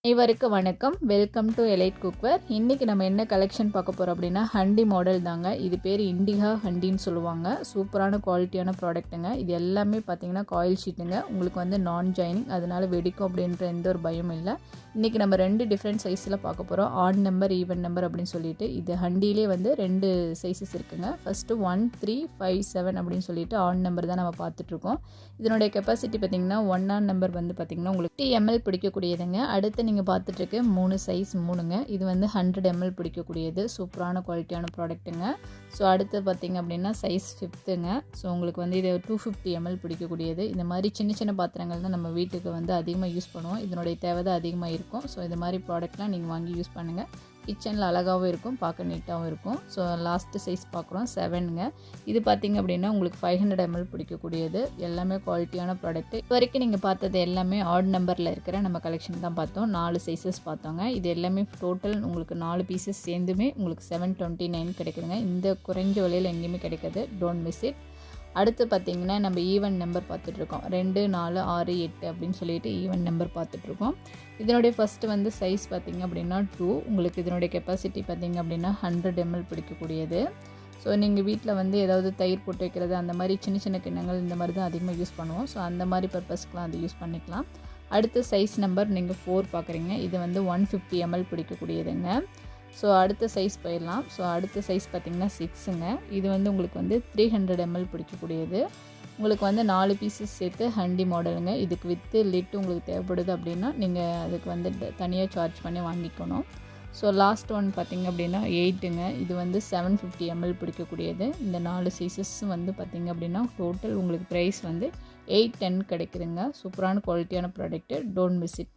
அனைவருக்கும் வணக்கம். Welcome to elite cookware. இன்றைக்கி நம்ம என்ன கலெக்ஷன் பார்க்க போகிறோம் அப்படின்னா ஹண்டி மாடல் தாங்க. இது பேர் இண்டிகா ஹண்டின்னு சொல்லுவாங்க. சூப்பரான குவாலிட்டியான ப்ராடக்ட்டுங்க. இது எல்லாமே பார்த்தீங்கன்னா காயில் ஷீட்டுங்க. உங்களுக்கு வந்து நான் ஜாயினிங், அதனால் வெடிக்கும் அப்படின்ற எந்த ஒரு பயமும் இல்லை. இன்றைக்கி நம்ம 2 டிஃப்ரெண்ட் சைஸில் பார்க்க போகிறோம். ஆட் நம்பர், ஈவன் நம்பர் அப்படின்னு சொல்லிட்டு. இது ஹண்டிலே வந்து 2 சைஸஸ் இருக்குங்க. ஃபஸ்ட்டு 1, 3, 5, 7 அப்படின்னு சொல்லிட்டு ஆட் நம்பர் தான் நம்ம பார்த்துட்ருக்கோம். இதனுடைய கெப்பாசிட்டி பார்த்திங்கன்னா 1 ஆன் நம்பர் வந்து பார்த்திங்கன்னா உங்களுக்கு 50 ml பிடிக்கக்கூடியதுங்க. அடுத்து நீங்கள் பார்த்துட்ருக்கு 3 சைஸ் 3ங்க. இது வந்து 100 ml பிடிக்கக்கூடியது. சூப்பரான குவாலிட்டியான ப்ராடக்ட்டுங்க. ஸோ அடுத்து பார்த்திங்க அப்படின்னா சைஸ் 5ங்க. ஸோ உங்களுக்கு வந்து இது 250 ml பிடிக்கக்கூடியது. இந்த மாதிரி சின்ன சின்ன பாத்திரங்கள் தான் நம்ம வீட்டுக்கு வந்து அதிகமாக யூஸ் பண்ணுவோம். இதனுடைய தேவை தான் அதிகமாக இருக்கும். ஸோ இது மாதிரி ப்ராடக்ட்லாம் நீங்கள் வாங்கி யூஸ் பண்ணுங்கள். கிச்சனில் அழகாகவும் இருக்கும், பார்க்க நீட்டாகவும் இருக்கும். ஸோ லாஸ்ட்டு சைஸ் பார்க்குறோம் 7ங்க. இது பார்த்திங்க அப்படின்னா உங்களுக்கு 500 ml பிடிக்கக்கூடியது. எல்லாமே குவாலிட்டியான ப்ராடக்ட்டு. இது வரைக்கும் நீங்கள் பார்த்தது எல்லாமே ஆட் நம்பரில் இருக்கிற நம்ம கலெக்ஷன் தான் பார்த்தோம். 4 சைஸஸ் பார்த்தோங்க. இது எல்லாமே டோட்டல் உங்களுக்கு 4 பீசஸ் சேர்ந்துமே உங்களுக்கு 729 கிடைக்குதுங்க. இந்த குறைஞ்ச விலையில் எங்கேயுமே கிடைக்காது. Don't miss it. அடுத்து பார்த்திங்கன்னா நம்ம ஈவன் நம்பர் பார்த்துட்ருக்கோம். 2, 4, 6, 8 அப்படின்னு சொல்லிட்டு ஈவன் நம்பர் பார்த்துட்ருக்கோம். இதனுடைய ஃபஸ்ட்டு வந்து சைஸ் பார்த்திங்க அப்படின்னா 2. உங்களுக்கு இதனுடைய கெப்பாசிட்டி பார்த்திங்க அப்படின்னா 100 ml பிடிக்கக்கூடியது. ஸோ நீங்கள் வீட்டில் வந்து ஏதாவது தயிர் போட்டு வைக்கிறது அந்த மாதிரி சின்ன சின்ன கிண்ணங்கள் இந்த மாதிரி தான் அதிகமாக யூஸ் பண்ணுவோம். ஸோ அந்த மாதிரி பர்பஸ்க்கெலாம் அது யூஸ் பண்ணிக்கலாம். அடுத்து சைஸ் நம்பர் நீங்கள் 4 பார்க்குறீங்க. இது வந்து 150 ml பிடிக்கக்கூடியதுங்க. ஸோ அடுத்த சைஸ் போயிடலாம். ஸோ அடுத்த சைஸ் பார்த்திங்கன்னா 6ங்க. இது வந்து உங்களுக்கு வந்து 300 ml பிடிக்கக்கூடியது. உங்களுக்கு வந்து 4 பீசஸ் சேர்த்து ஹண்டி மாடலுங்க. இதுக்கு வித்து லிட்டு உங்களுக்கு தேவைப்படுது அப்படின்னா நீங்கள் அதுக்கு வந்து தனியாக சார்ஜ் பண்ணி வாங்கிக்கணும். ஸோ லாஸ்ட் ஒன் பார்த்திங்க அப்படின்னா 8ங்க. இது வந்து 750 ml பிடிக்கக்கூடியது. இந்த 4 சைஸஸ் வந்து பார்த்திங்க அப்படின்னா டோட்டல் உங்களுக்கு ப்ரைஸ் வந்து 810 கிடைக்குதுங்க. சூப்பரான குவாலிட்டியான ப்ராடக்ட்டு. Don't miss it.